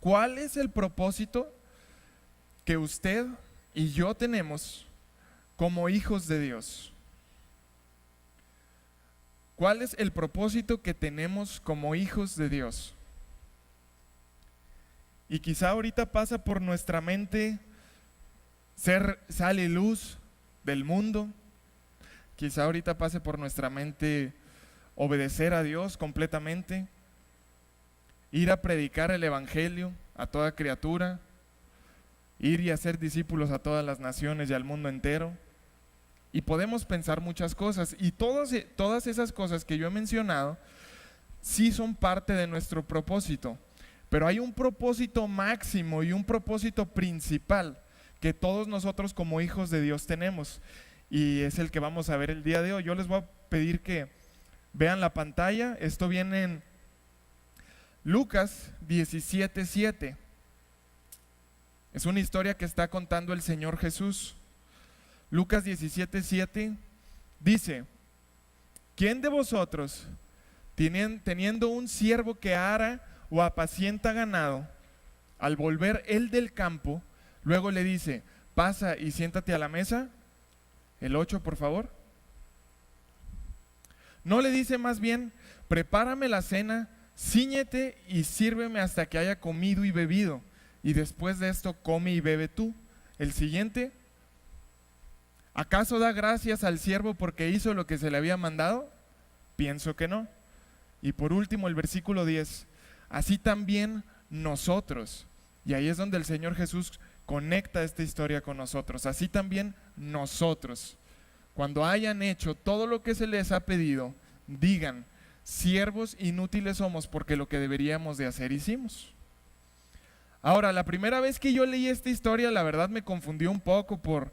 ¿Cuál es el propósito que usted y yo tenemos como hijos de Dios? ¿Cuál es el propósito que tenemos como hijos de Dios? Y quizá ahorita pasa por nuestra mente ser sal y luz del mundo. Quizá ahorita pase por nuestra mente obedecer a Dios completamente, ir a predicar el evangelio a toda criatura, ir y hacer discípulos a todas las naciones y al mundo entero. Y podemos pensar muchas cosas, y todas esas cosas que yo he mencionado sí son parte de nuestro propósito, pero hay un propósito máximo y un propósito principal que todos nosotros como hijos de Dios tenemos, y es el que vamos a ver el día de hoy. Yo les voy a pedir que vean la pantalla. Esto viene en Lucas 17:7. Es una historia que está contando el Señor Jesús. Lucas 17:7 dice: ¿quién de vosotros, teniendo un siervo que ara o apacienta ganado, al volver él del campo, luego le dice, pasa y siéntate a la mesa? El 8, por favor. ¿No le dice más bien, prepárame la cena, cíñete y sírveme hasta que haya comido y bebido, y después de esto come y bebe tú? El siguiente: ¿acaso da gracias al siervo porque hizo lo que se le había mandado? Pienso que no. Y por último, el versículo 10. Así también nosotros, y ahí es donde el Señor Jesús conecta esta historia con nosotros, así también nosotros, cuando hayan hecho todo lo que se les ha pedido, digan, siervos inútiles somos, porque lo que deberíamos de hacer hicimos. Ahora, la primera vez que yo leí esta historia, la verdad me confundió un poco por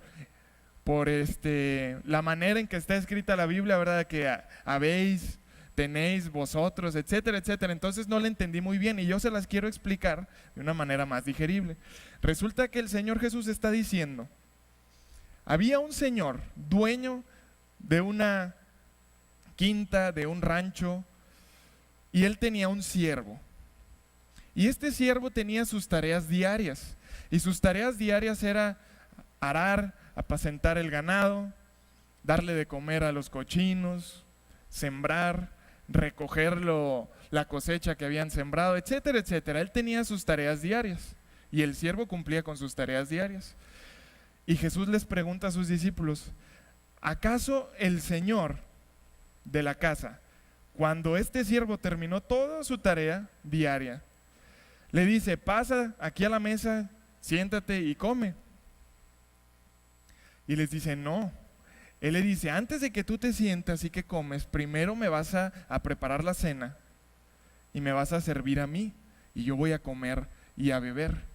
la manera en que está escrita la Biblia, ¿verdad? Que habéis, tenéis, vosotros, etcétera, etcétera. Entonces no la entendí muy bien y yo se las quiero explicar de una manera más digerible. Resulta que el Señor Jesús está diciendo, había un señor, dueño de una quinta, de un rancho, y él tenía un siervo. Y este siervo tenía sus tareas diarias, y sus tareas diarias era arar, apacentar el ganado, darle de comer a los cochinos, sembrar, recoger la cosecha que habían sembrado, etcétera, etcétera. Él tenía sus tareas diarias y el siervo cumplía con sus tareas diarias. Y Jesús les pregunta a sus discípulos, ¿acaso el Señor de la casa, cuando este siervo terminó toda su tarea diaria, le dice, pasa aquí a la mesa, siéntate y come? Y les dice, no. Él le dice, antes de que tú te sientas y que comes, primero me vas a preparar la cena y me vas a servir a mí y yo voy a comer y a beber.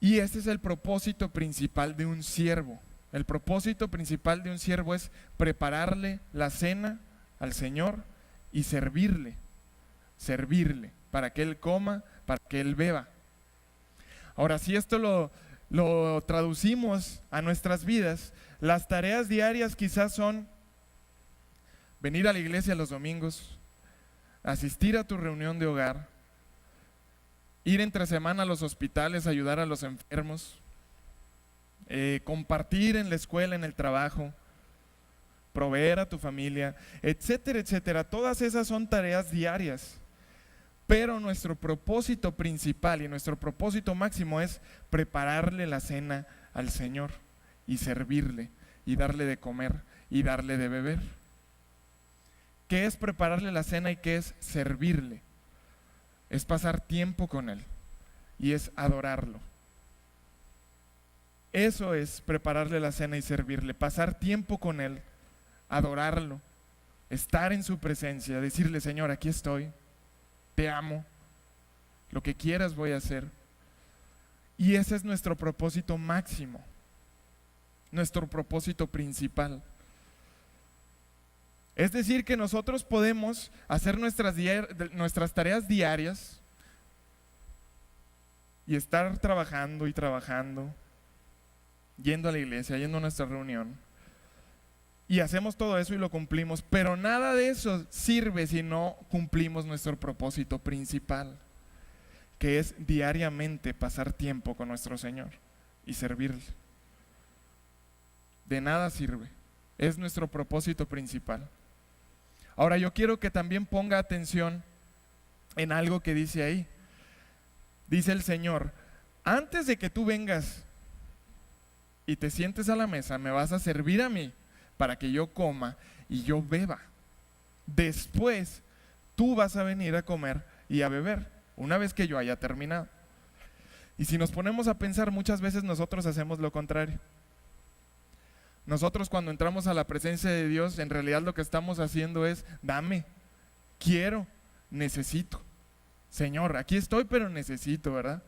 Y este es el propósito principal de un siervo. El propósito principal de un siervo es prepararle la cena al Señor y servirle para que Él coma, para que Él beba. Ahora, si esto lo traducimos a nuestras vidas, las tareas diarias quizás son venir a la iglesia los domingos, asistir a tu reunión de hogar, ir entre semana a los hospitales, ayudar a los enfermos, compartir en la escuela, en el trabajo, proveer a tu familia, etcétera, etcétera. Todas esas son tareas diarias. Pero nuestro propósito principal y nuestro propósito máximo es prepararle la cena al Señor y servirle y darle de comer y darle de beber. ¿Qué es prepararle la cena y qué es servirle? Es pasar tiempo con Él y es adorarlo. Eso es prepararle la cena y servirle, pasar tiempo con Él, adorarlo, estar en su presencia, decirle, Señor, aquí estoy, te amo, lo que quieras voy a hacer. Y ese es nuestro propósito máximo, nuestro propósito principal. Es decir, que nosotros podemos hacer nuestras tareas diarias y estar trabajando y trabajando, yendo a la iglesia, yendo a nuestra reunión, Y hacemos todo eso y lo cumplimos, pero nada de eso sirve si no cumplimos nuestro propósito principal, que es diariamente pasar tiempo con nuestro Señor y servirle. De nada sirve, es nuestro propósito principal. Ahora yo quiero que también ponga atención en algo que dice ahí. Dice el Señor: antes de que tú vengas y te sientes a la mesa, me vas a servir a mí para que yo coma y yo beba. Después tú vas a venir a comer y a beber, una vez que yo haya terminado. Y si nos ponemos a pensar, muchas veces nosotros hacemos lo contrario. Nosotros cuando entramos a la presencia de Dios, en realidad lo que estamos haciendo es: dame, quiero, necesito. Señor, aquí estoy, pero necesito, ¿verdad?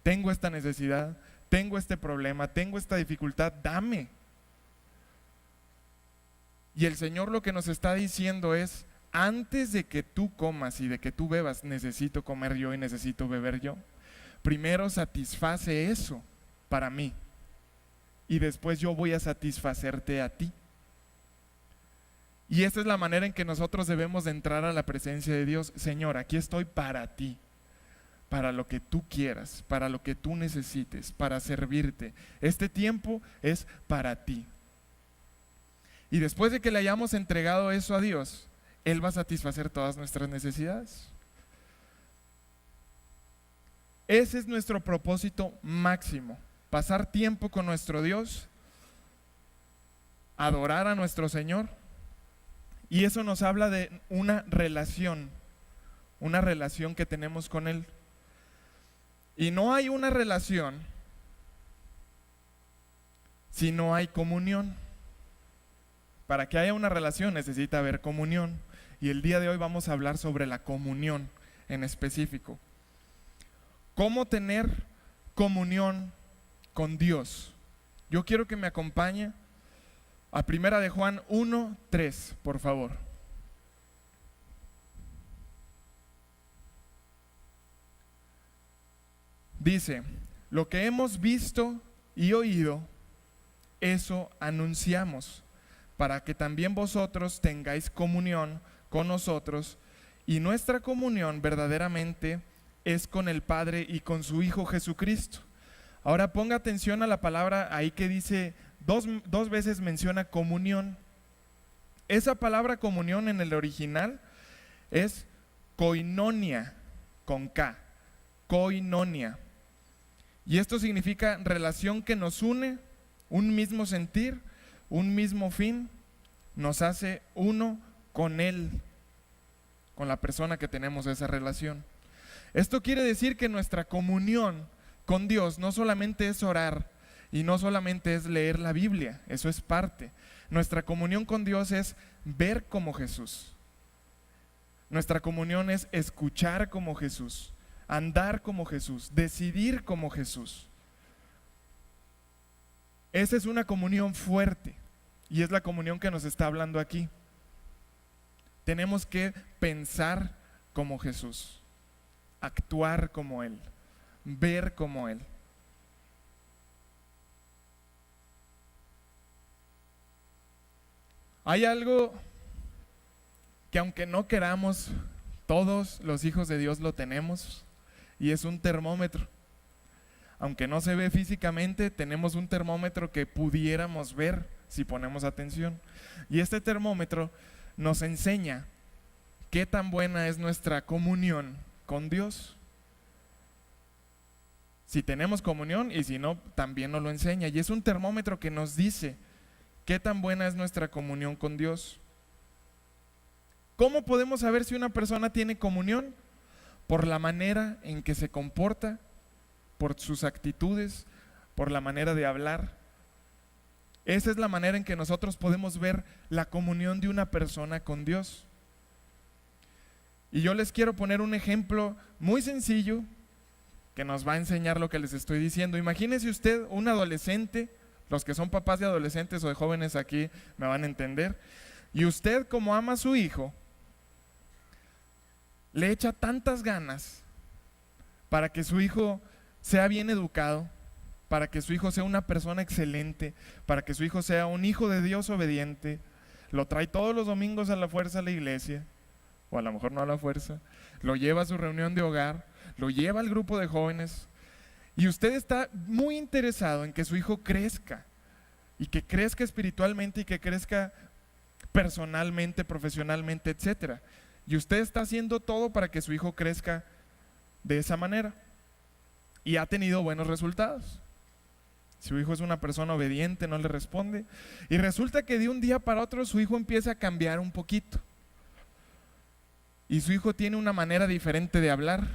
Tengo esta necesidad, tengo este problema, tengo esta dificultad, dame. Y el Señor lo que nos está diciendo es: antes de que tú comas y de que tú bebas, necesito comer yo y necesito beber yo. Primero satisface eso para mí y después yo voy a satisfacerte a ti. Y esta es la manera en que nosotros debemos de entrar a la presencia de Dios. Señor, aquí estoy para ti, para lo que tú quieras, para lo que tú necesites, para servirte. Este tiempo es para ti. Y después de que le hayamos entregado eso a Dios, Él va a satisfacer todas nuestras necesidades. Ese es nuestro propósito máximo: pasar tiempo con nuestro Dios, adorar a nuestro Señor. Y eso nos habla de una relación que tenemos con Él. Y no hay una relación si no hay comunión. Para que haya una relación necesita haber comunión. Y el día de hoy vamos a hablar sobre la comunión en específico. ¿Cómo tener comunión con Dios? Yo quiero que me acompañe a 1 de Juan 1:3, por favor. Dice: lo que hemos visto y oído, eso anunciamos, para que también vosotros tengáis comunión con nosotros, y nuestra comunión verdaderamente es con el Padre y con su Hijo Jesucristo. Ahora ponga atención a la palabra ahí que dice, dos veces menciona comunión. Esa palabra comunión en el original es koinonia, con K, koinonia. Y esto significa relación que nos une, un mismo sentir, un mismo fin, nos hace uno con Él, con la persona que tenemos esa relación. Esto quiere decir que nuestra comunión con Dios no solamente es orar y no solamente es leer la Biblia, eso es parte. Nuestra comunión con Dios es ver como Jesús. Nuestra comunión es escuchar como Jesús, andar como Jesús, decidir como Jesús. Esa es una comunión fuerte y es la comunión que nos está hablando aquí. Tenemos que pensar como Jesús, actuar como Él, ver como Él. Hay algo que aunque no queramos, todos los hijos de Dios lo tenemos, y es un termómetro. Aunque no se ve físicamente, tenemos un termómetro que pudiéramos ver si ponemos atención. Y este termómetro nos enseña qué tan buena es nuestra comunión con Dios. Si tenemos comunión y si no, también nos lo enseña. Y es un termómetro que nos dice qué tan buena es nuestra comunión con Dios. ¿Cómo podemos saber si una persona tiene comunión? Por la manera en que se comporta, por sus actitudes, por la manera de hablar. Esa es la manera en que nosotros podemos ver la comunión de una persona con Dios. Y yo les quiero poner un ejemplo muy sencillo que nos va a enseñar lo que les estoy diciendo. Imagínese usted un adolescente, los que son papás de adolescentes o de jóvenes aquí me van a entender, y usted, como ama a su hijo, le echa tantas ganas para que su hijo sea bien educado, para que su hijo sea una persona excelente, para que su hijo sea un hijo de Dios obediente, lo trae todos los domingos a la fuerza a la iglesia, o a lo mejor no a la fuerza, lo lleva a su reunión de hogar, lo lleva al grupo de jóvenes, y usted está muy interesado en que su hijo crezca, y que crezca espiritualmente y que crezca personalmente, profesionalmente, etcétera. Y usted está haciendo todo para que su hijo crezca de esa manera. Y ha tenido buenos resultados. Su hijo es una persona obediente, no le responde. Y resulta que de un día para otro su hijo empieza a cambiar un poquito. Y su hijo tiene una manera diferente de hablar.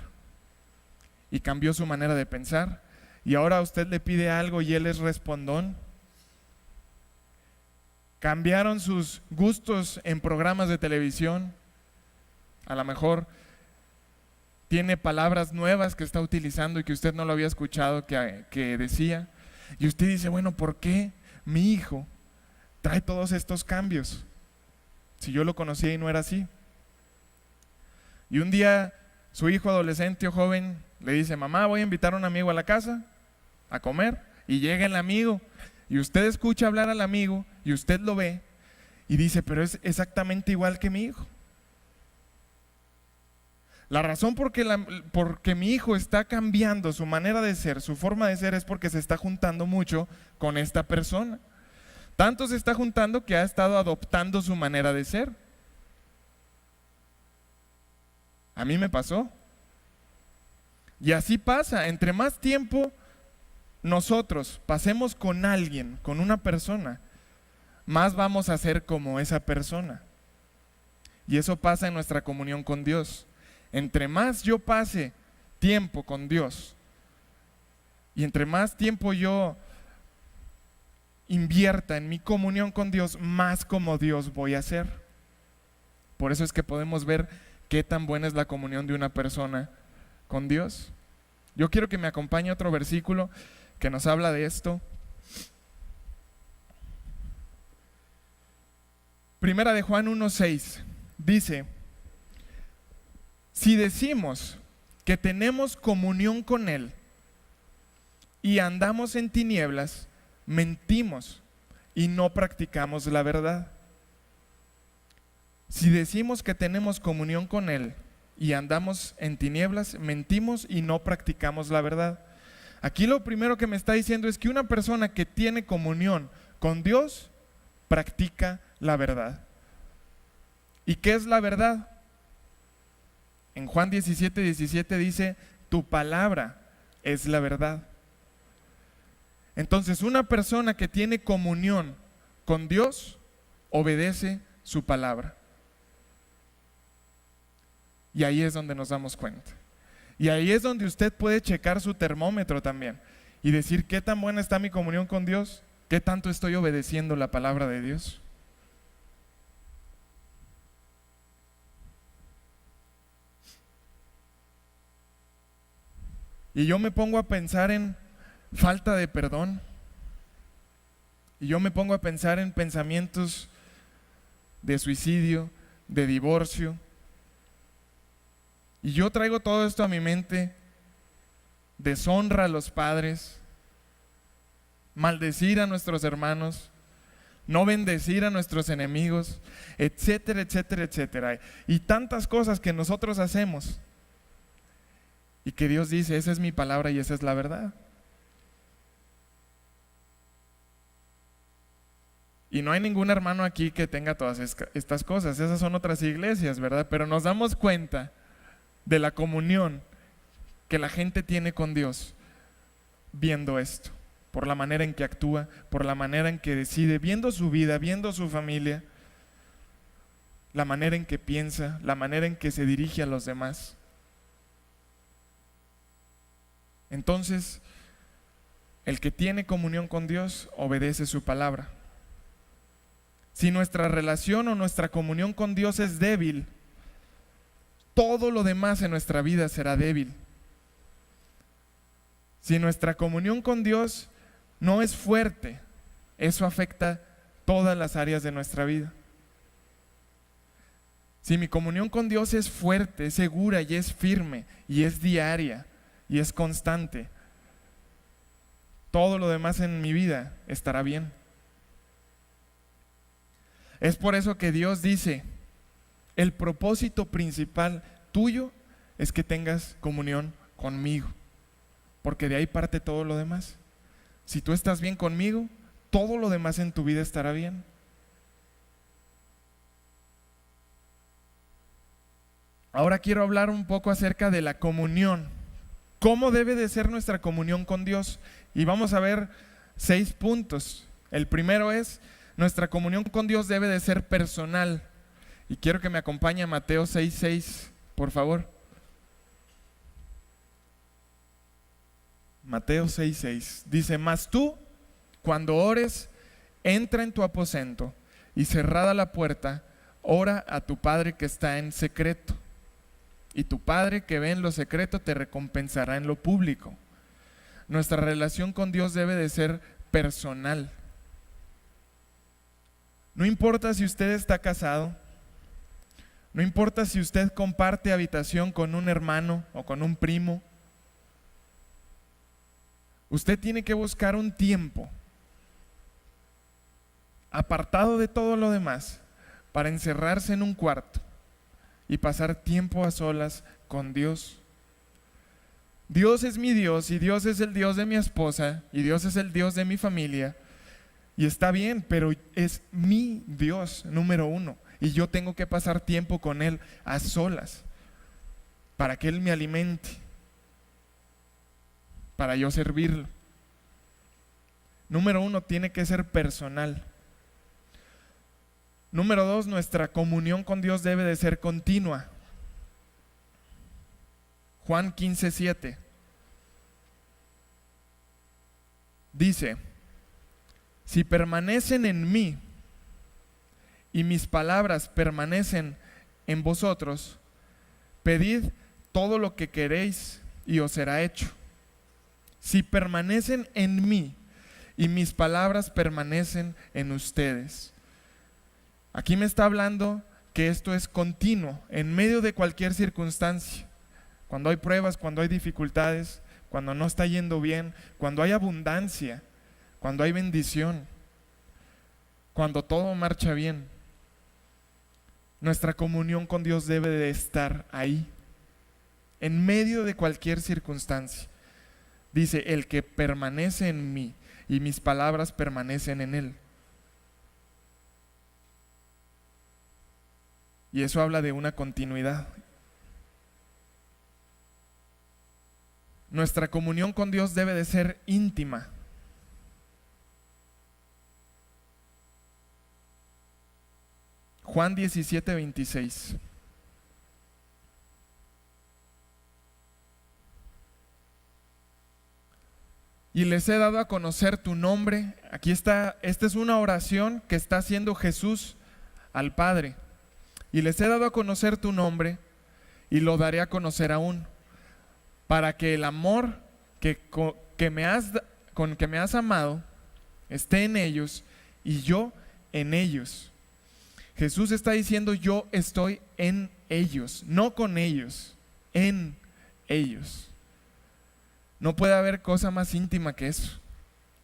Y cambió su manera de pensar. Y ahora usted le pide algo y él es respondón. Cambiaron sus gustos en programas de televisión. A lo mejor tiene palabras nuevas que está utilizando y que usted no lo había escuchado que decía. Y usted dice, bueno, ¿por qué mi hijo trae todos estos cambios? Si yo lo conocía y no era así. Y un día su hijo adolescente o joven le dice, mamá, voy a invitar a un amigo a la casa a comer. Y llega el amigo y usted escucha hablar al amigo y usted lo ve y dice, pero es exactamente igual que mi hijo. La razón porque mi hijo está cambiando su manera de ser, su forma de ser, es porque se está juntando mucho con esta persona. Tanto se está juntando que ha estado adoptando su manera de ser. A mí me pasó. Y así pasa, entre más tiempo nosotros pasemos con alguien, con una persona, más vamos a ser como esa persona. Y eso pasa en nuestra comunión con Dios. Entre más yo pase tiempo con Dios y entre más tiempo yo invierta en mi comunión con Dios, más como Dios voy a ser. Por eso es que podemos ver qué tan buena es la comunión de una persona con Dios. Yo quiero que me acompañe otro versículo que nos habla de esto. Primera de Juan 1:6 dice: si decimos que tenemos comunión con Él y andamos en tinieblas, mentimos y no practicamos la verdad. Si decimos que tenemos comunión con Él y andamos en tinieblas, mentimos y no practicamos la verdad. Aquí lo primero que me está diciendo es que una persona que tiene comunión con Dios practica la verdad. ¿Y qué es la verdad? En Juan 17:17 dice, tu palabra es la verdad. Entonces, una persona que tiene comunión con Dios obedece su palabra. Y ahí es donde nos damos cuenta. Y ahí es donde usted puede checar su termómetro también y decir qué tan buena está mi comunión con Dios, qué tanto estoy obedeciendo la palabra de Dios. Y yo me pongo a pensar en falta de perdón. Y yo me pongo a pensar en pensamientos de suicidio, de divorcio. Y yo traigo todo esto a mi mente: deshonra a los padres, maldecir a nuestros hermanos, no bendecir a nuestros enemigos, etcétera, etcétera, etcétera. Y tantas cosas que nosotros hacemos y que Dios dice, esa es mi palabra y esa es la verdad. Y no hay ningún hermano aquí que tenga todas estas cosas, esas son otras iglesias, ¿verdad? Pero nos damos cuenta de la comunión que la gente tiene con Dios viendo esto, por la manera en que actúa, por la manera en que decide, viendo su vida, viendo su familia, la manera en que piensa, la manera en que se dirige a los demás. Entonces, el que tiene comunión con Dios obedece su palabra. Si nuestra relación o nuestra comunión con Dios es débil, todo lo demás en nuestra vida será débil. Si nuestra comunión con Dios no es fuerte, eso afecta todas las áreas de nuestra vida. Si mi comunión con Dios es fuerte, es segura y es firme y es diaria y es constante, todo lo demás en mi vida estará bien. Es por eso que Dios dice, el propósito principal tuyo es que tengas comunión conmigo, porque de ahí parte todo lo demás. Si tú estás bien conmigo, todo lo demás en tu vida estará bien. Ahora quiero hablar un poco acerca de la comunión. ¿Cómo debe de ser nuestra comunión con Dios? Y vamos a ver 6 puntos. El primero es, nuestra comunión con Dios debe de ser personal. Y quiero que me acompañe a Mateo 6:6, por favor. Mateo 6:6. Dice, mas tú, cuando ores, entra en tu aposento y cerrada la puerta, ora a tu Padre que está en secreto. Y tu Padre que ve en lo secreto te recompensará en lo público. Nuestra relación con Dios debe de ser personal. No importa si usted está casado, no importa si usted comparte habitación con un hermano o con un primo, usted tiene que buscar un tiempo apartado de todo lo demás para encerrarse en un cuarto y pasar tiempo a solas con Dios. Dios es mi Dios y Dios es el Dios de mi esposa y Dios es el Dios de mi familia. Y está bien, pero es mi Dios número uno. Y yo tengo que pasar tiempo con Él a solas para que Él me alimente, para yo servirlo. Número uno, tiene que ser personal. Número 2, nuestra comunión con Dios debe de ser continua. Juan 15:7 dice, si permanecen en mí y mis palabras permanecen en vosotros, pedid todo lo que queréis y os será hecho. Si permanecen en mí y mis palabras permanecen en ustedes. Aquí me está hablando que esto es continuo, en medio de cualquier circunstancia. Cuando hay pruebas, cuando hay dificultades, cuando no está yendo bien, cuando hay abundancia, cuando hay bendición, cuando todo marcha bien. Nuestra comunión con Dios debe de estar ahí, en medio de cualquier circunstancia. Dice, el que permanece en mí y mis palabras permanecen en él. Y eso habla de una continuidad. Nuestra comunión con Dios debe de ser íntima. Juan 17:26. Y les he dado a conocer tu nombre. Aquí está, esta es una oración que está haciendo Jesús al Padre. Y les he dado a conocer tu nombre y lo daré a conocer aún, para que el amor con que me has amado esté en ellos y yo en ellos. Jesús está diciendo, yo estoy en ellos, no con ellos, en ellos. No puede haber cosa más íntima que eso.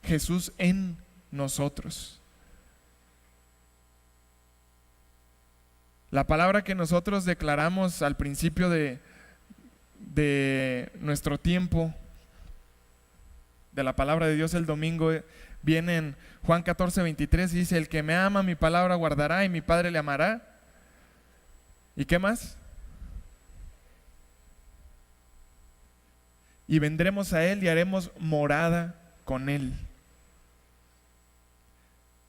Jesús en nosotros. La palabra que nosotros declaramos al principio de nuestro tiempo, de la palabra de Dios el domingo, viene en Juan 14:23 y dice, el que me ama mi palabra guardará y mi Padre le amará. ¿Y qué más? Y vendremos a Él y haremos morada con Él.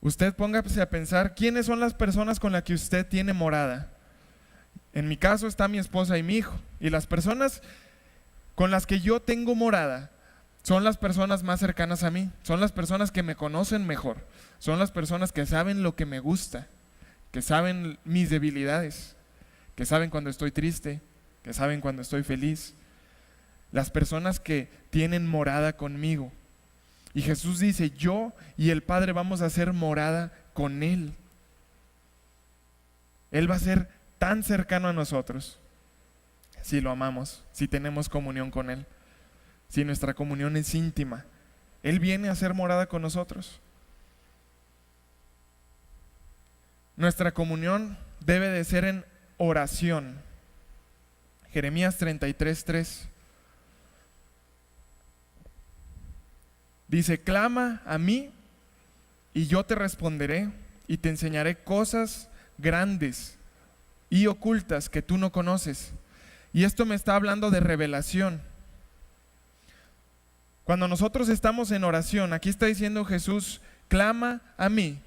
Usted póngase a pensar, ¿quiénes son las personas con las que usted tiene morada? En mi caso está mi esposa y mi hijo. Y las personas con las que yo tengo morada son las personas más cercanas a mí. Son las personas que me conocen mejor. Son las personas que saben lo que me gusta, que saben mis debilidades, que saben cuando estoy triste, que saben cuando estoy feliz. Las personas que tienen morada conmigo. Y Jesús dice, yo y el Padre vamos a hacer morada con Él. Él va a ser tan cercano a nosotros si lo amamos, si tenemos comunión con Él, si nuestra comunión es íntima. Él viene a hacer morada con nosotros. Nuestra comunión debe de ser en oración. Jeremías 33:3 dice: clama a mí y yo te responderé y te enseñaré cosas grandes y ocultas que tú no conoces. Y esto me está hablando de revelación. Cuando nosotros estamos en oración, aquí está diciendo Jesús: clama a mí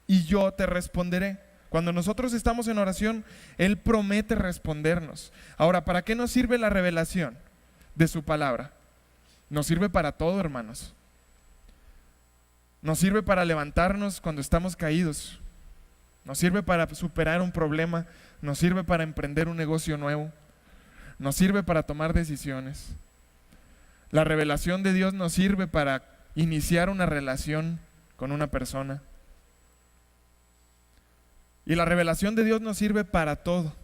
y yo te responderé. Cuando nosotros estamos en oración, Él promete respondernos. Ahora, ¿para qué nos sirve la revelación de su palabra? Nos sirve para todo, hermanos. Nos sirve para levantarnos cuando estamos caídos. Nos sirve para superar un problema. Nos sirve para emprender un negocio nuevo. Nos sirve para tomar decisiones. La revelación de Dios nos sirve para iniciar una relación con una persona. Y la revelación de Dios nos sirve para todo.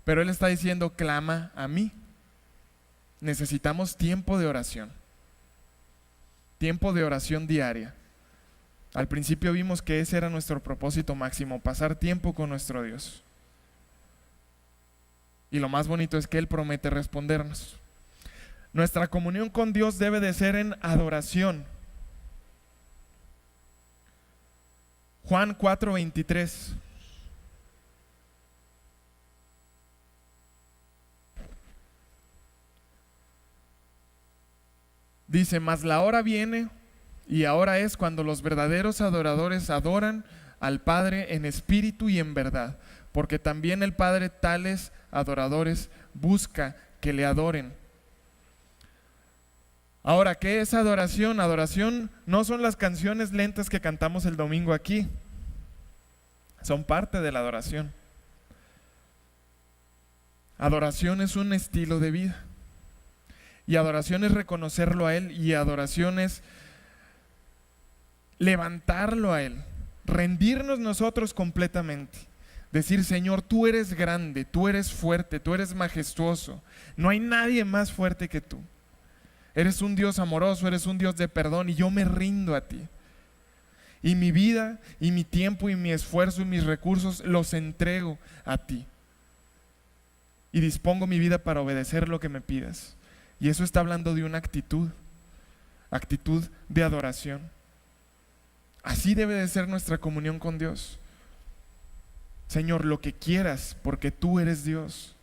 Pero Él está diciendo: clama a mí. Necesitamos tiempo de oración. Tiempo de oración diaria. Al principio vimos que ese era nuestro propósito máximo: pasar tiempo con nuestro Dios. Y lo más bonito es que Él promete respondernos. Nuestra comunión con Dios debe de ser en adoración. Juan 4:23. Dice: mas la hora viene, y ahora es, cuando los verdaderos adoradores adoran al Padre en espíritu y en verdad, porque también el Padre tales adoradores busca que le adoren. Ahora, ¿qué es adoración? Adoración no son las canciones lentas que cantamos el domingo aquí. Son parte de la adoración. Adoración es un estilo de vida. Y adoración es reconocerlo a Él, y adoración es levantarlo a Él, rendirnos nosotros completamente. Decir: Señor, tú eres grande, tú eres fuerte, tú eres majestuoso. No hay nadie más fuerte que tú. Eres un Dios amoroso, eres un Dios de perdón, y yo me rindo a ti. Y mi vida, y mi tiempo, y mi esfuerzo, y mis recursos los entrego a ti. Y dispongo mi vida para obedecer lo que me pidas. Y eso está hablando de una actitud de adoración. Así debe de ser nuestra comunión con Dios. Señor, lo que quieras, porque tú eres Dios.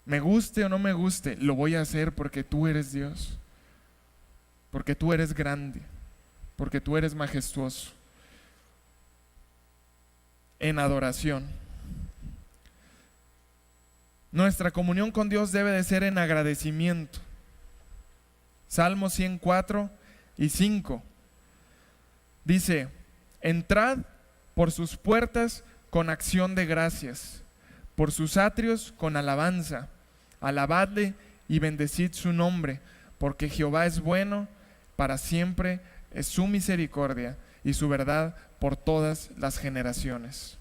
Me guste o no me guste, lo voy a hacer porque tú eres Dios. Porque tú eres grande. Porque tú eres majestuoso. En adoración. Nuestra comunión con Dios debe de ser en agradecimiento. Salmo 104:5 dice: entrad por sus puertas con acción de gracias, por sus atrios con alabanza. Alabadle y bendecid su nombre, porque Jehová es bueno, para siempre es su misericordia y su verdad por todas las generaciones.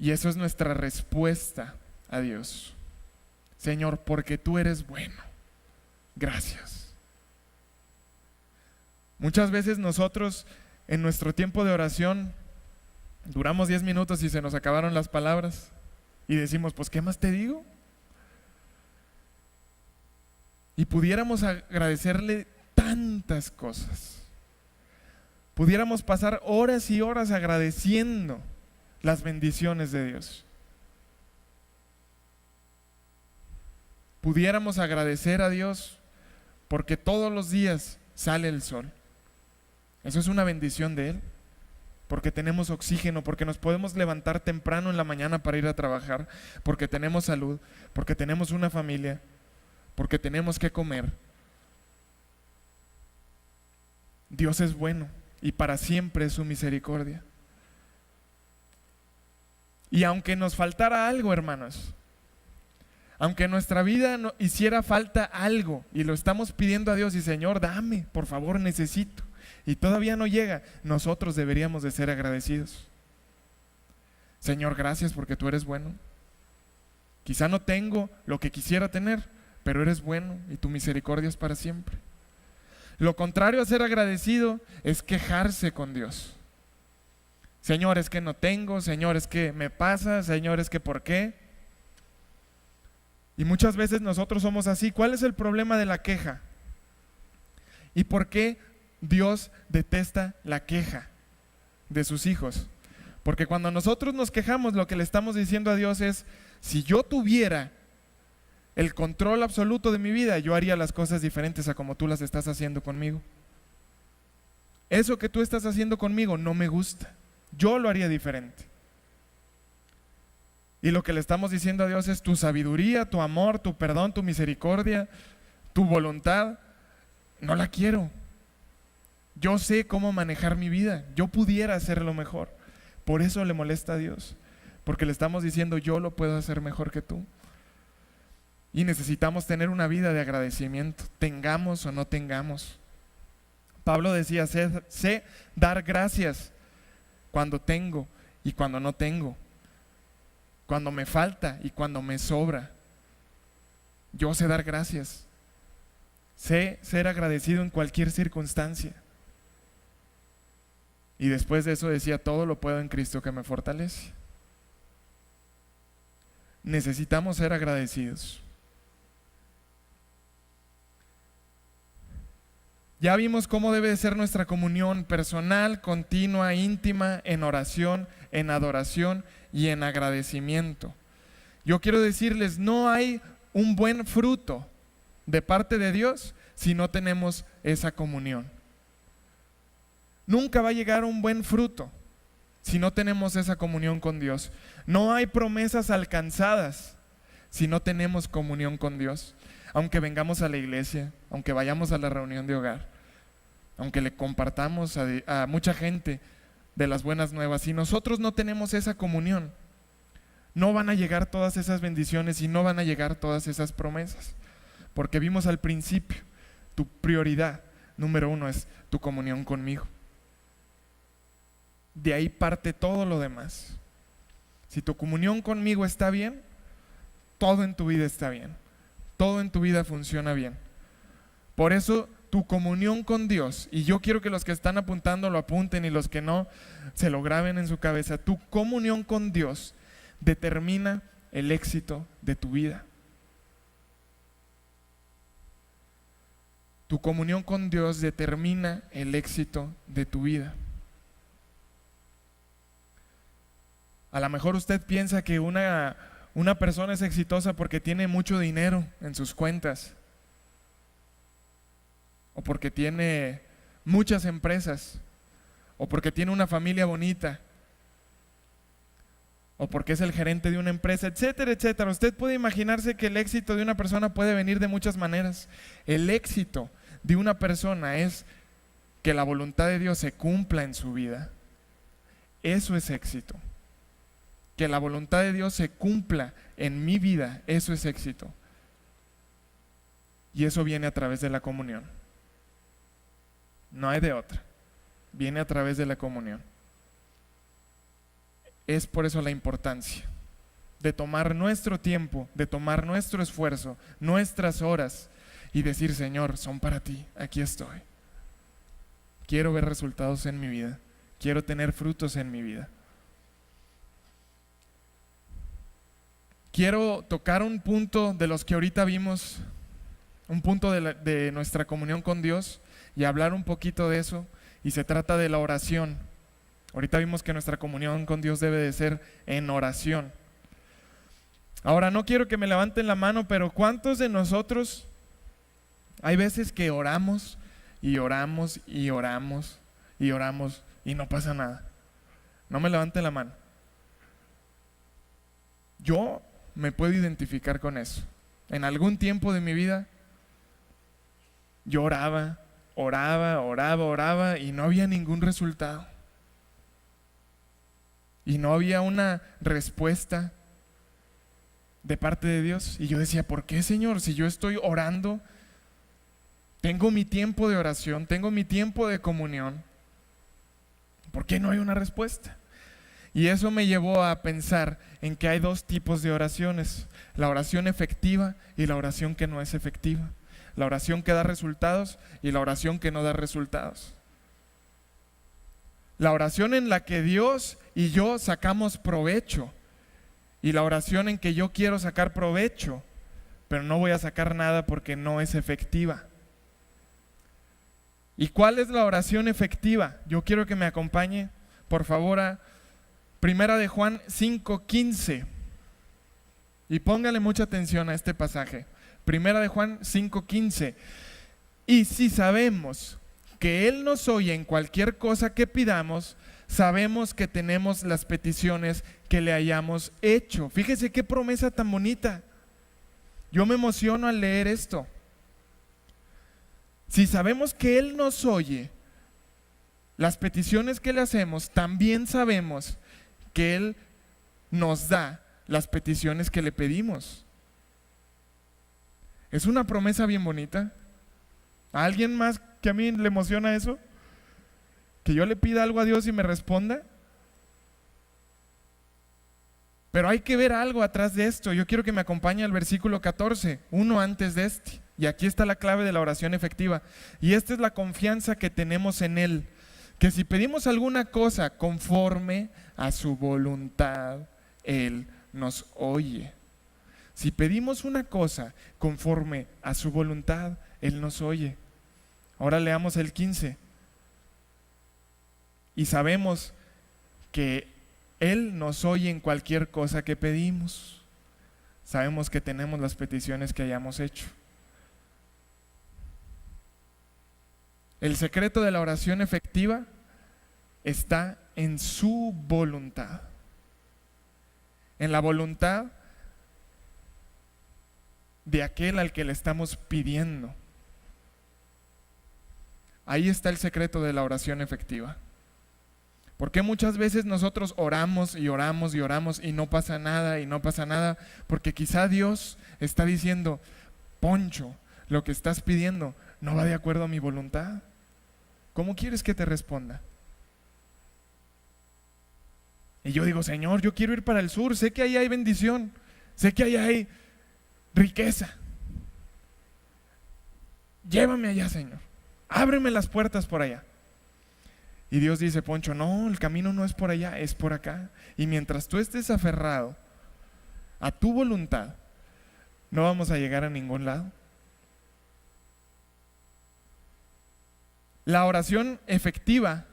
Y eso es nuestra respuesta a Dios. Señor, porque tú eres bueno. Gracias. Muchas veces nosotros en nuestro tiempo de oración duramos 10 minutos y se nos acabaron las palabras y decimos: pues ¿qué más te digo? Y pudiéramos agradecerle tantas cosas. Pudiéramos pasar horas y horas agradeciendo las bendiciones de Dios. Pudiéramos agradecer a Dios porque todos los días sale el sol. Eso es una bendición de Él. Porque tenemos oxígeno, porque nos podemos levantar temprano en la mañana para ir a trabajar, porque tenemos salud, porque tenemos una familia, porque tenemos que comer. Dios es bueno y para siempre es su misericordia. Y aunque nos faltara algo, hermanos, aunque en nuestra vida no hiciera falta algo y lo estamos pidiendo a Dios y: Señor, dame, por favor, necesito, y todavía no llega, nosotros deberíamos de ser agradecidos. Señor, gracias porque tú eres bueno. Quizá no tengo lo que quisiera tener, pero eres bueno y tu misericordia es para siempre. Lo contrario a ser agradecido es quejarse con Dios. Señor, es que no tengo, Señor, es que me pasa, Señor, es que ¿por qué? Y muchas veces nosotros somos así. ¿Cuál es el problema de la queja? ¿Y por qué Dios detesta la queja de sus hijos? Porque cuando nosotros nos quejamos, lo que le estamos diciendo a Dios es: si yo tuviera el control absoluto de mi vida, yo haría las cosas diferentes a como tú las estás haciendo conmigo. Eso que tú estás haciendo conmigo no me gusta. Yo lo haría diferente. Y lo que le estamos diciendo a Dios es: tu sabiduría, tu amor, tu perdón, tu misericordia, tu voluntad, no la quiero. Yo sé cómo manejar mi vida. Yo pudiera hacerlo mejor. Por eso le molesta a Dios. Porque le estamos diciendo: yo lo puedo hacer mejor que tú. Y necesitamos tener una vida de agradecimiento, tengamos o no tengamos. Pablo decía: sé dar gracias cuando tengo y cuando no tengo, cuando me falta y cuando me sobra. Yo sé dar gracias, sé ser agradecido en cualquier circunstancia. Y después de eso decía: todo lo puedo en Cristo que me fortalece. Necesitamos ser agradecidos. Ya vimos cómo debe de ser nuestra comunión personal, continua, íntima, en oración, en adoración y en agradecimiento. Yo quiero decirles, no hay un buen fruto de parte de Dios si no tenemos esa comunión. Nunca va a llegar un buen fruto si no tenemos esa comunión con Dios. No hay promesas alcanzadas si no tenemos comunión con Dios. Aunque vengamos a la iglesia, aunque vayamos a la reunión de hogar, aunque le compartamos a mucha gente de las buenas nuevas, si nosotros no tenemos esa comunión, no van a llegar todas esas bendiciones y no van a llegar todas esas promesas. Porque vimos al principio, tu prioridad número 1 es tu comunión conmigo. De ahí parte todo lo demás. Si tu comunión conmigo está bien, todo en tu vida está bien. Todo en tu vida funciona bien. Por eso tu comunión con Dios, y yo quiero que los que están apuntando lo apunten y los que no se lo graben en su cabeza, tu comunión con Dios determina el éxito de tu vida. Tu comunión con Dios determina el éxito de tu vida. A lo mejor usted piensa que una persona es exitosa porque tiene mucho dinero en sus cuentas, o porque tiene muchas empresas, o porque tiene una familia bonita, o porque es el gerente de una empresa, etcétera, etcétera. Usted puede imaginarse que el éxito de una persona puede venir de muchas maneras. El éxito de una persona es que la voluntad de Dios se cumpla en su vida. Eso es éxito. Que la voluntad de Dios se cumpla en mi vida, eso es éxito. Y eso viene a través de la comunión. No hay de otra. Viene a través de la comunión. Es por eso la importancia de tomar nuestro tiempo, de tomar nuestro esfuerzo, nuestras horas y decir: Señor, son para ti, aquí estoy. Quiero ver resultados en mi vida, quiero tener frutos en mi vida. Quiero tocar un punto de los que ahorita vimos, un punto de nuestra comunión con Dios, y hablar un poquito de eso, y se trata de la oración. Ahorita vimos que nuestra comunión con Dios debe de ser en oración. Ahora, no quiero que me levanten la mano, pero ¿cuántos de nosotros hay veces que oramos y oramos y oramos y oramos y no pasa nada? No me levanten la mano. Yo me puedo identificar con eso. En algún tiempo de mi vida yo oraba y no había ningún resultado. Y no había una respuesta de parte de Dios. Y yo decía: ¿por qué, Señor? Si yo estoy orando, tengo mi tiempo de oración, tengo mi tiempo de comunión, ¿por qué no hay una respuesta? Y eso me llevó a pensar en que hay dos tipos de oraciones: la oración efectiva y la oración que no es efectiva. la oración que da resultados y la oración que no da resultados. La oración en la que Dios y yo sacamos provecho y la oración en que yo quiero sacar provecho, pero no voy a sacar nada porque no es efectiva. ¿Y cuál es la oración efectiva? Yo quiero que me acompañe, por favor, a 1 Juan 5:15. Y póngale mucha atención a este pasaje. 1 Juan 5:15. Y si sabemos que Él nos oye en cualquier cosa que pidamos, sabemos que tenemos las peticiones que le hayamos hecho. Fíjese qué promesa tan bonita. Yo me emociono al leer esto. Si sabemos que Él nos oye las peticiones que le hacemos, también sabemos que Él nos da las peticiones que le pedimos. Es una promesa bien bonita. ¿A alguien más que a mí le emociona eso? ¿Que yo le pida algo a Dios y me responda? Pero hay que ver algo atrás de esto. Yo quiero que me acompañe al versículo 14, uno antes de este. Y aquí está la clave de la oración efectiva. Y esta es la confianza que tenemos en Él. Que si pedimos alguna cosa conforme a su voluntad, Él nos oye. Si pedimos una cosa conforme a su voluntad, Él nos oye. Ahora leamos el 15. Y sabemos que Él nos oye en cualquier cosa que pedimos. Sabemos que tenemos las peticiones que hayamos hecho. El secreto de la oración efectiva está en su voluntad. En la voluntad de aquel al que le estamos pidiendo. Ahí está el secreto de la oración efectiva. ¿Por qué muchas veces nosotros oramos y oramos y oramos y no pasa nada y no pasa nada? Porque quizá Dios está diciendo, Poncho, lo que estás pidiendo no va de acuerdo a mi voluntad. ¿Cómo quieres que te responda? Y yo digo, Señor, yo quiero ir para el sur, sé que ahí hay bendición, sé que ahí hay riqueza. Llévame allá, Señor. Ábreme las puertas por allá. Y Dios dice, Poncho, no, el camino no es por allá, es por acá. Y mientras tú estés aferrado a tu voluntad, no vamos a llegar a ningún lado. La oración efectiva,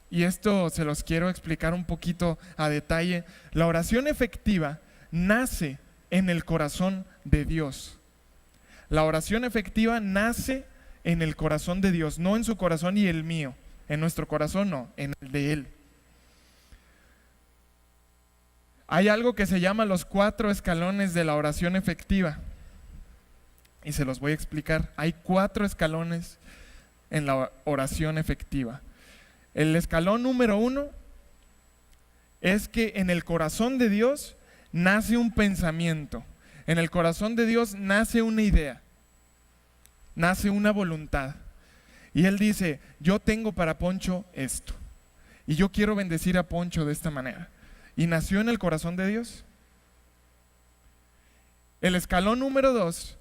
y esto se los quiero explicar un poquito a detalle, la oración efectiva nace en el corazón de Dios. La oración efectiva nace en el corazón de Dios, no en su corazón y el mío. En nuestro corazón no, en el de Él. Hay algo que se llama los 4 escalones de la oración efectiva. Y se los voy a explicar. Hay 4 escalones en la oración efectiva. El escalón número 1 es que en el corazón de Dios nace un pensamiento. En el corazón de Dios nace una idea. Nace una voluntad. Y Él dice, yo tengo para Poncho esto. Y yo quiero bendecir a Poncho de esta manera. Y nació en el corazón de Dios. El escalón número 2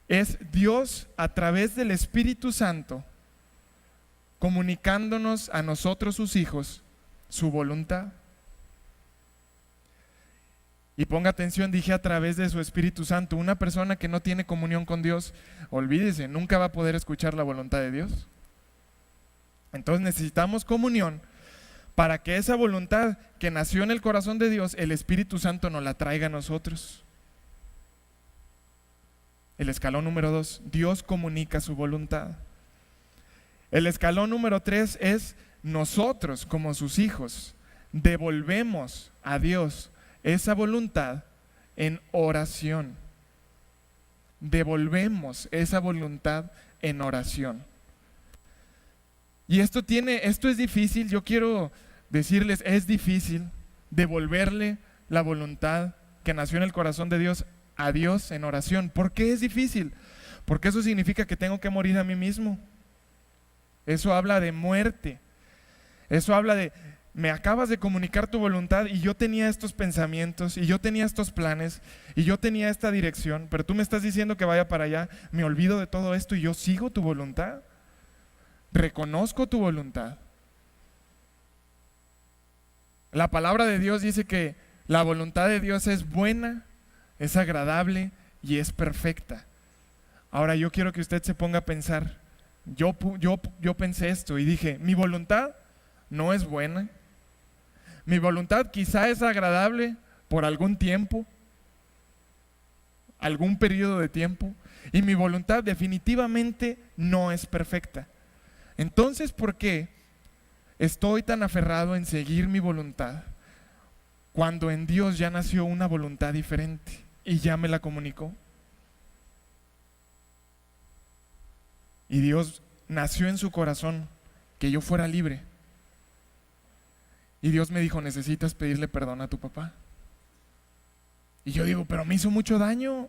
es Dios a través del Espíritu Santo comunicándonos a nosotros sus hijos su voluntad. Y ponga atención, dije a través de su Espíritu Santo. Una persona que no tiene comunión con Dios, olvídese, nunca va a poder escuchar la voluntad de Dios. Entonces necesitamos comunión para que esa voluntad que nació en el corazón de Dios, el Espíritu Santo nos la traiga a nosotros. El escalón número 2, Dios comunica su voluntad. El escalón número 3 es nosotros como sus hijos devolvemos a Dios esa voluntad en oración. Devolvemos esa voluntad en oración. Y esto es difícil, yo quiero decirles, es difícil devolverle la voluntad que nació en el corazón de Dios a Dios en oración. ¿Por qué es difícil? Porque eso significa que tengo que morir a mí mismo. Eso habla de muerte. Eso habla de me acabas de comunicar tu voluntad y yo tenía estos pensamientos y yo tenía estos planes y yo tenía esta dirección, pero tú me estás diciendo que vaya para allá, me olvido de todo esto y yo sigo tu voluntad, reconozco tu voluntad. La palabra de Dios dice que la voluntad de Dios es buena, es agradable y es perfecta. Ahora yo quiero que usted se ponga a pensar, yo pensé esto y dije, mi voluntad no es buena. Mi voluntad quizá es agradable por algún tiempo, algún periodo de tiempo, y mi voluntad definitivamente no es perfecta. Entonces, ¿por qué estoy tan aferrado en seguir mi voluntad cuando en Dios ya nació una voluntad diferente y ya me la comunicó? Y Dios nació en su corazón que yo fuera libre. Y Dios me dijo, necesitas pedirle perdón a tu papá. Y yo digo, pero me hizo mucho daño.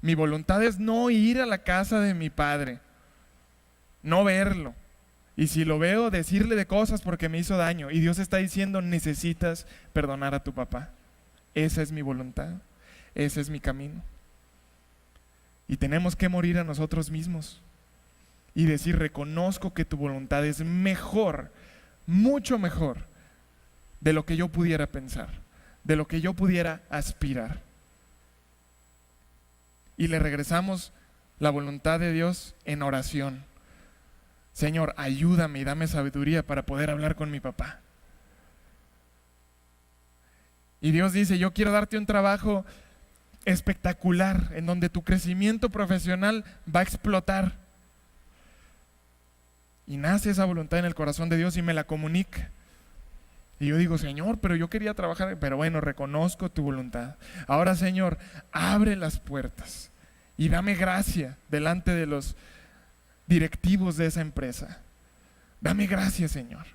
Mi voluntad es no ir a la casa de mi padre, no verlo. Y si lo veo, decirle de cosas porque me hizo daño. Y Dios está diciendo, necesitas perdonar a tu papá. Esa es mi voluntad, ese es mi camino. Y tenemos que morir a nosotros mismos y decir, reconozco que tu voluntad es mejor, mucho mejor de lo que yo pudiera pensar, de lo que yo pudiera aspirar. Y le regresamos la voluntad de Dios en oración. Señor, ayúdame y dame sabiduría para poder hablar con mi papá. Y Dios dice, yo quiero darte un trabajo espectacular en donde tu crecimiento profesional va a explotar. Y nace esa voluntad en el corazón de Dios y me la comunica. Y yo digo, Señor, pero yo quería trabajar, pero bueno, reconozco tu voluntad. Ahora, Señor, abre las puertas y dame gracia delante de los directivos de esa empresa. Dame gracia, Señor,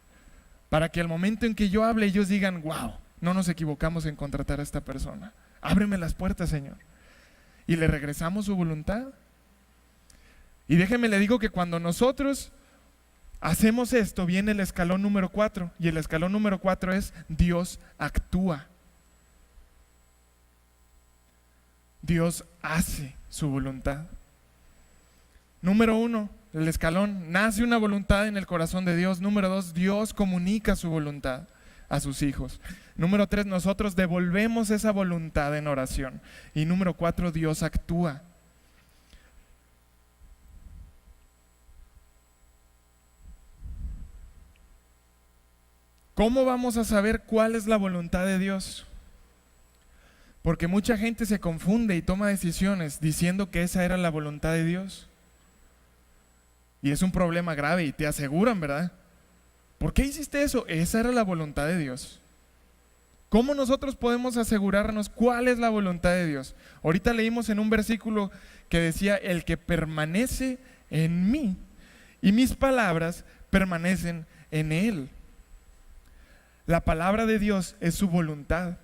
para que al momento en que yo hable ellos digan, wow, no nos equivocamos en contratar a esta persona. Ábreme las puertas, Señor. Y le regresamos su voluntad. Y déjeme le digo que cuando nosotros hacemos esto, viene el escalón número 4. Y el escalón número 4 es Dios actúa. Dios hace su voluntad. Número 1, el escalón, nace una voluntad en el corazón de Dios. Número 2, Dios comunica su voluntad a sus hijos. Número 3, nosotros devolvemos esa voluntad en oración. Y número 4, Dios actúa. ¿Cómo vamos a saber cuál es la voluntad de Dios? Porque mucha gente se confunde y toma decisiones diciendo que esa era la voluntad de Dios. Y es un problema grave y te aseguran, ¿verdad? ¿Por qué hiciste eso? Esa era la voluntad de Dios. ¿Cómo nosotros podemos asegurarnos cuál es la voluntad de Dios? Ahorita leímos en un versículo que decía, el que permanece en mí y mis palabras permanecen en él. La palabra de Dios es su voluntad.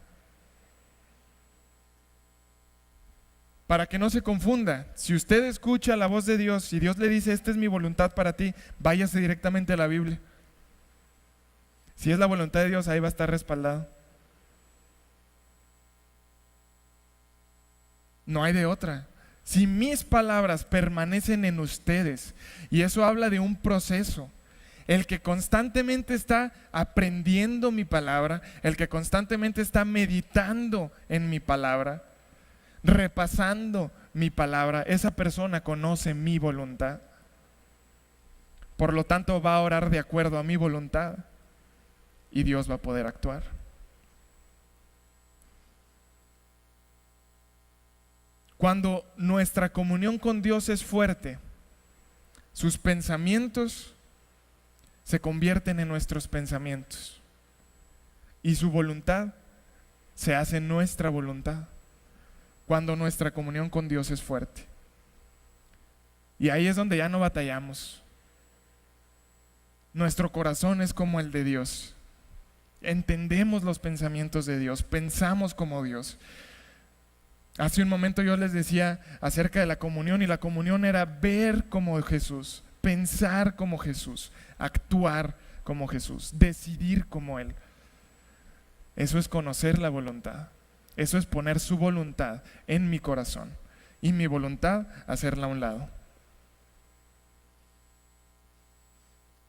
Para que no se confunda, si usted escucha la voz de Dios y Dios le dice, esta es mi voluntad para ti, váyase directamente a la Biblia. Si es la voluntad de Dios, ahí va a estar respaldado. No hay de otra. Si mis palabras permanecen en ustedes, y eso habla de un proceso, el que constantemente está aprendiendo mi palabra, el que constantemente está meditando en mi palabra, repasando mi palabra, esa persona conoce mi voluntad. Por lo tanto, va a orar de acuerdo a mi voluntad y Dios va a poder actuar. Cuando nuestra comunión con Dios es fuerte, sus pensamientos se convierten en nuestros pensamientos y su voluntad se hace nuestra voluntad cuando nuestra comunión con Dios es fuerte. Y ahí es donde ya no batallamos. Nuestro corazón es como el de Dios. Entendemos los pensamientos de Dios, pensamos como Dios. Hace un momento yo les decía acerca de la comunión, y la comunión era ver como Jesús, pensar como Jesús, actuar como Jesús, decidir como Él. Eso es conocer la voluntad. Eso es poner su voluntad en mi corazón y mi voluntad hacerla a un lado.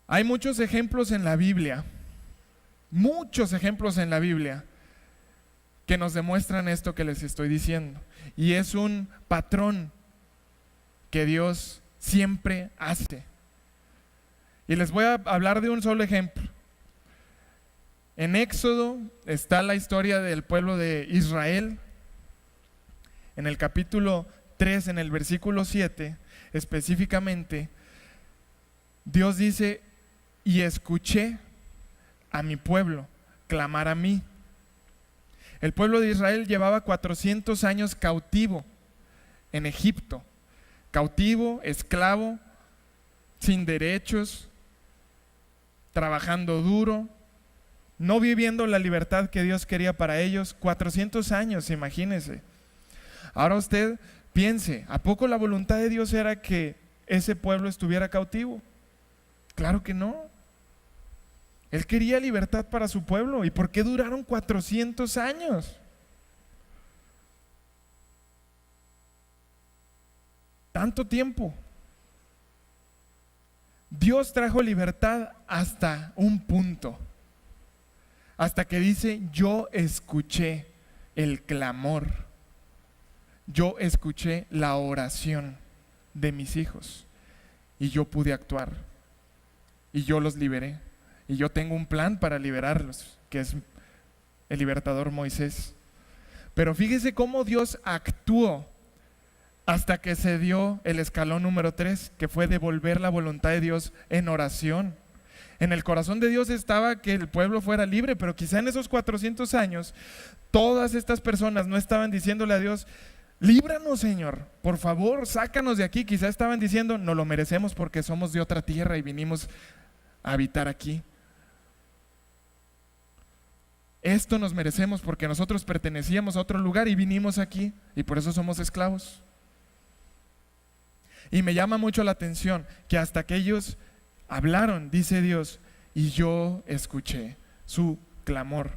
Hay muchos ejemplos en la Biblia, que nos demuestran esto que les estoy diciendo. Y es un patrón que Dios siempre hace. Y les voy a hablar de un solo ejemplo. En Éxodo está la historia del pueblo de Israel. En el capítulo 3, en el versículo 7, específicamente, Dios dice: y escuché a mi pueblo clamar a mí. El pueblo de Israel llevaba 400 años cautivo en Egipto. Cautivo, esclavo, sin derechos, trabajando duro, no viviendo la libertad que Dios quería para ellos. 400 años, imagínense. Ahora usted piense, ¿a poco la voluntad de Dios era que ese pueblo estuviera cautivo? Claro que no. Él quería libertad para su pueblo. ¿Y por qué duraron 400 años? Tanto tiempo. Dios trajo libertad hasta un punto. Hasta que dice: yo escuché el clamor. Yo escuché la oración de mis hijos. Y yo pude actuar. Y yo los liberé. Y yo tengo un plan para liberarlos, que es el libertador Moisés. Pero fíjese cómo Dios actuó hasta que se dio el escalón número 3, que fue devolver la voluntad de Dios en oración. En el corazón de Dios estaba que el pueblo fuera libre, pero quizá en esos 400 años todas estas personas no estaban diciéndole a Dios: líbranos, Señor, por favor, sácanos de aquí. Quizá estaban diciendo: no lo merecemos porque somos de otra tierra y vinimos a habitar aquí. Esto nos merecemos porque nosotros pertenecíamos a otro lugar y vinimos aquí, y por eso somos esclavos. Y me llama mucho la atención que hasta que ellos hablaron, dice Dios, y yo escuché su clamor.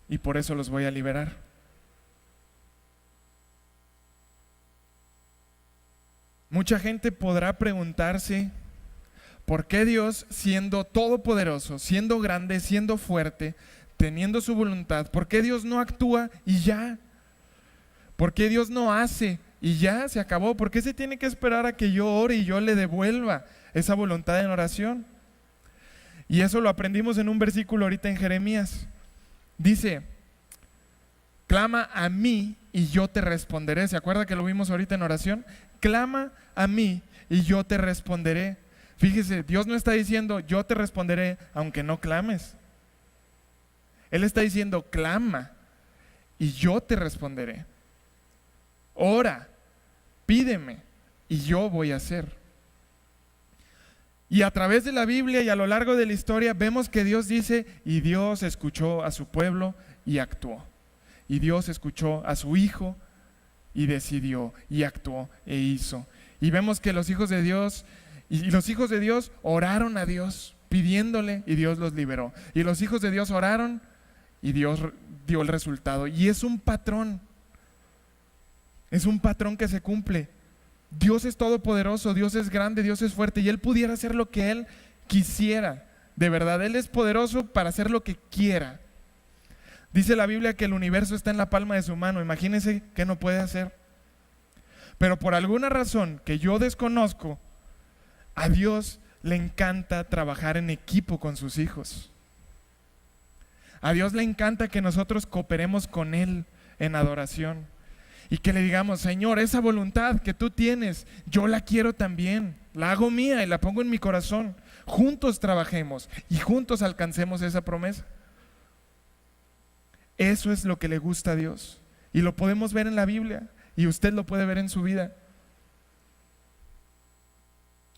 Y por eso los voy a liberar. Mucha gente podrá preguntarse: ¿por qué Dios, siendo todopoderoso, siendo grande, siendo fuerte, teniendo su voluntad, por qué Dios no actúa y ya? ¿Por qué Dios no hace y ya se acabó? ¿Por qué se tiene que esperar a que yo ore y yo le devuelva esa voluntad en oración? Y eso lo aprendimos en un versículo ahorita en Jeremías. Dice: clama a mí y yo te responderé. ¿Se acuerda que lo vimos ahorita en oración? Clama a mí y yo te responderé. Fíjese, Dios no está diciendo: yo te responderé aunque no clames. Él está diciendo: clama y yo te responderé. Ora, pídeme y yo voy a hacer. Y a través de la Biblia y a lo largo de la historia vemos que Dios dice: y Dios escuchó a su pueblo y actuó. Y Dios escuchó a su hijo y decidió y actuó e hizo. Y vemos que los hijos de Dios oraron a Dios pidiéndole y Dios los liberó. Y los hijos de Dios oraron y Dios dio el resultado. Y es un patrón. Es un patrón que se cumple. Dios es todopoderoso, Dios es grande, Dios es fuerte y Él pudiera hacer lo que Él quisiera. De verdad, Él es poderoso para hacer lo que quiera. Dice la Biblia que el universo está en la palma de su mano. Imagínense qué no puede hacer. Pero por alguna razón que yo desconozco, a Dios le encanta trabajar en equipo con sus hijos. A Dios le encanta que nosotros cooperemos con Él en adoración. Y que le digamos: Señor, esa voluntad que tú tienes, yo la quiero también. La hago mía y la pongo en mi corazón. Juntos trabajemos y juntos alcancemos esa promesa. Eso es lo que le gusta a Dios. Y lo podemos ver en la Biblia. Y usted lo puede ver en su vida.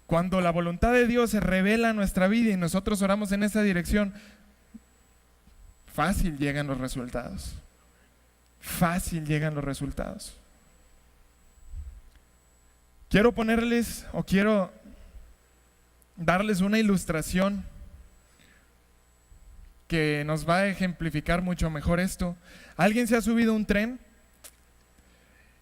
Cuando la voluntad de Dios se revela en nuestra vida y nosotros oramos en esa dirección, fácil llegan los resultados. Fácil llegan los resultados. Quiero darles una ilustración que nos va a ejemplificar mucho mejor esto. ¿Alguien se ha subido a un tren?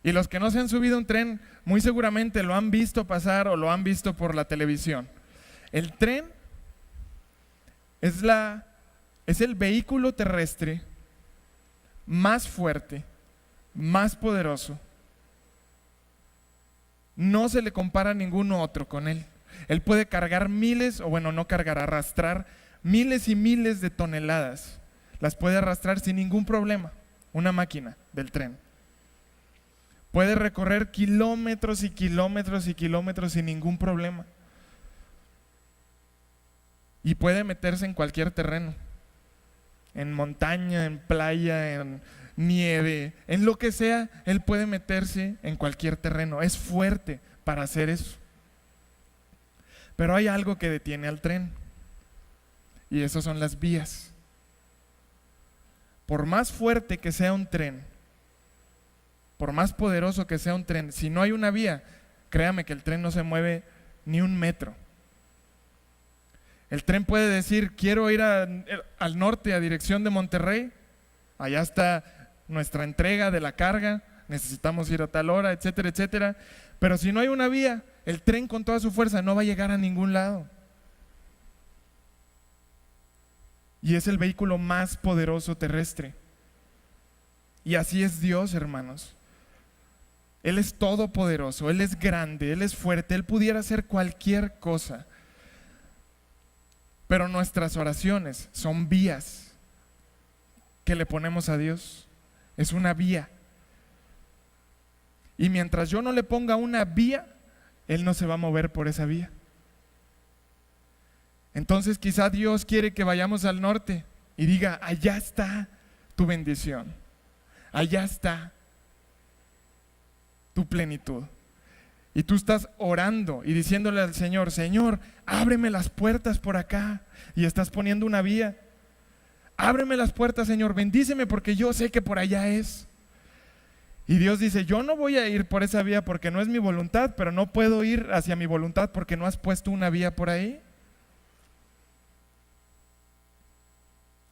Y los que no se han subido a un tren, muy seguramente lo han visto pasar o lo han visto por la televisión. El tren es el vehículo terrestre más fuerte, más poderoso. No se le compara a ningún otro con él. Él puede cargar miles, o bueno, no cargar, arrastrar miles y miles de toneladas. Las puede arrastrar sin ningún problema. Una máquina del tren. Puede recorrer kilómetros y kilómetros y kilómetros sin ningún problema. Y puede meterse en cualquier terreno. En montaña, en playa, en nieve, en lo que sea, él puede meterse en cualquier terreno. Es fuerte para hacer eso. Pero hay algo que detiene al tren. Y eso son las vías. Por más fuerte que sea un tren, por más poderoso que sea un tren, si no hay una vía, créame que el tren no se mueve ni un metro. El tren puede decir, quiero ir al norte a dirección de Monterrey, allá está nuestra entrega de la carga, necesitamos ir a tal hora, etcétera, etcétera. Pero si no hay una vía, el tren con toda su fuerza no va a llegar a ningún lado. Y es el vehículo más poderoso terrestre. Y así es Dios, hermanos. Él es todopoderoso, Él es grande, Él es fuerte, Él pudiera hacer cualquier cosa. Pero nuestras oraciones son vías que le ponemos a Dios. Es una vía. Y mientras yo no le ponga una vía, Él no se va a mover por esa vía. Entonces quizá Dios quiere que vayamos al norte y diga, allá está tu bendición, allá está tu plenitud. Y tú estás orando y diciéndole al Señor, Señor, ábreme las puertas por acá. Y estás poniendo una vía. Ábreme las puertas, Señor, bendíceme porque yo sé que por allá es. Y Dios dice, yo no voy a ir por esa vía porque no es mi voluntad, pero no puedo ir hacia mi voluntad porque no has puesto una vía por ahí.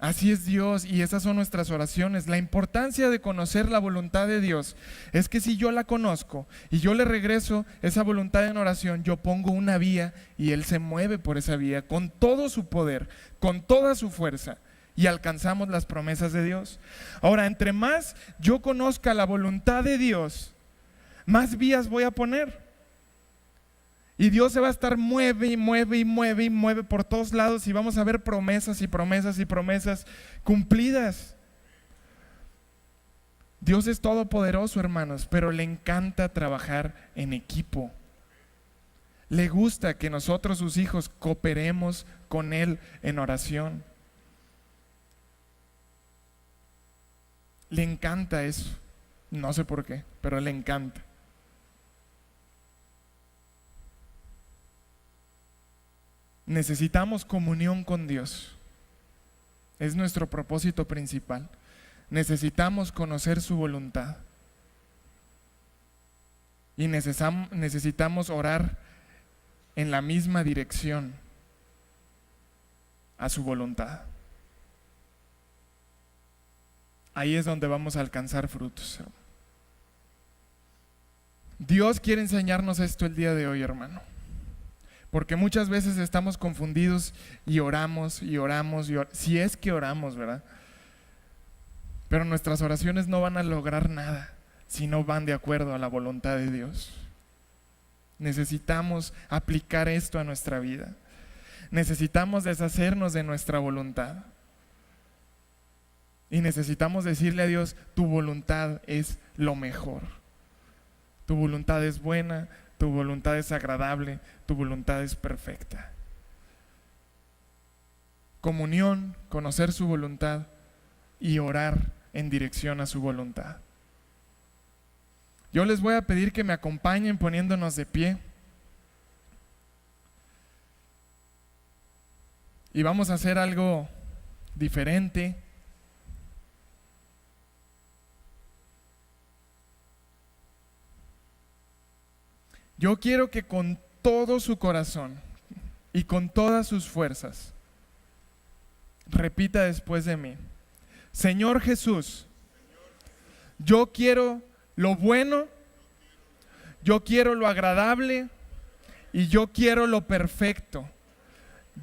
Así es Dios y esas son nuestras oraciones. La importancia de conocer la voluntad de Dios es que si yo la conozco y yo le regreso esa voluntad en oración, yo pongo una vía y Él se mueve por esa vía con todo su poder, con toda su fuerza y alcanzamos las promesas de Dios. Ahora, entre más yo conozca la voluntad de Dios, más vías voy a poner. Y Dios se va a estar mueve y mueve y mueve y mueve por todos lados y vamos a ver promesas y promesas y promesas cumplidas. Dios es todopoderoso, hermanos, pero le encanta trabajar en equipo. Le gusta que nosotros, sus hijos, cooperemos con Él en oración. Le encanta eso. No sé por qué, pero le encanta. Necesitamos comunión con Dios. Es nuestro propósito principal. Necesitamos conocer su voluntad. Y necesitamos orar en la misma dirección a su voluntad. Ahí es donde vamos a alcanzar frutos. Dios quiere enseñarnos esto el día de hoy, hermano. Porque muchas veces estamos confundidos y oramos y oramos, si es que oramos, ¿verdad? Pero nuestras oraciones no van a lograr nada si no van de acuerdo a la voluntad de Dios. Necesitamos aplicar esto a nuestra vida. Necesitamos deshacernos de nuestra voluntad. Y necesitamos decirle a Dios, tu voluntad es lo mejor. Tu voluntad es buena, tu voluntad es agradable, tu voluntad es perfecta. Comunión, conocer su voluntad y orar en dirección a su voluntad. Yo les voy a pedir que me acompañen poniéndonos de pie. Y vamos a hacer algo diferente. Yo quiero que con todo su corazón, y con todas sus fuerzas. Repita después de mí: Señor Jesús, yo quiero lo bueno, yo quiero lo agradable y yo quiero lo perfecto.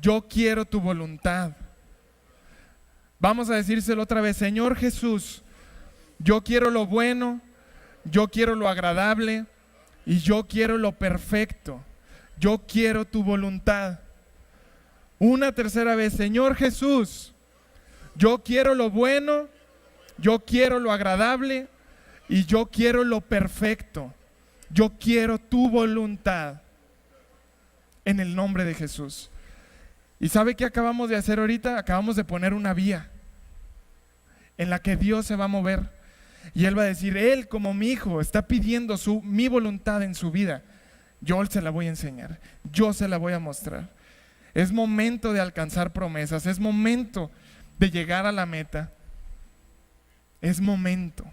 Yo quiero tu voluntad. Vamos a decírselo otra vez: Señor Jesús, yo quiero lo bueno, yo quiero lo agradable y yo quiero lo perfecto. Yo quiero tu voluntad. Una tercera vez: Señor Jesús, yo quiero lo bueno, yo quiero lo agradable y yo quiero lo perfecto. Yo quiero tu voluntad. En el nombre de Jesús. ¿Y sabe qué acabamos de hacer ahorita? Acabamos de poner una vía en la que Dios se va a mover. Y Él va a decir: Él, como mi hijo, está pidiendo mi voluntad en su vida. Yo se la voy a enseñar, yo se la voy a mostrar. Es momento de alcanzar promesas, es momento de llegar a la meta. Es momento.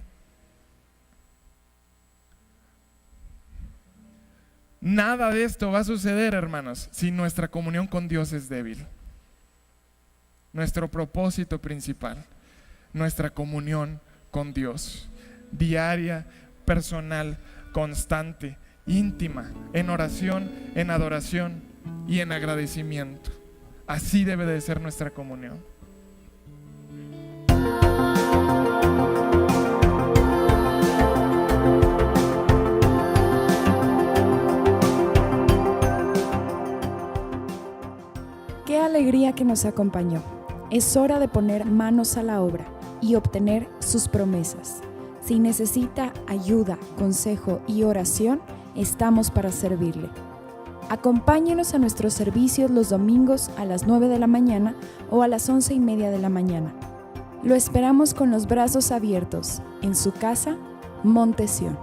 Nada de esto va a suceder, hermanos, si nuestra comunión con Dios es débil. Nuestro propósito principal, nuestra comunión con Dios, diaria, personal, constante, íntima, en oración, en adoración y en agradecimiento. Así debe de ser nuestra comunión. Qué alegría que nos acompañó. Es hora de poner manos a la obra y obtener sus promesas. Si necesita ayuda, consejo y oración, estamos para servirle. Acompáñenos a nuestros servicios los domingos a las 9 de la mañana o a las 11:30 de la mañana. Lo esperamos con los brazos abiertos en su casa, Monte Sión.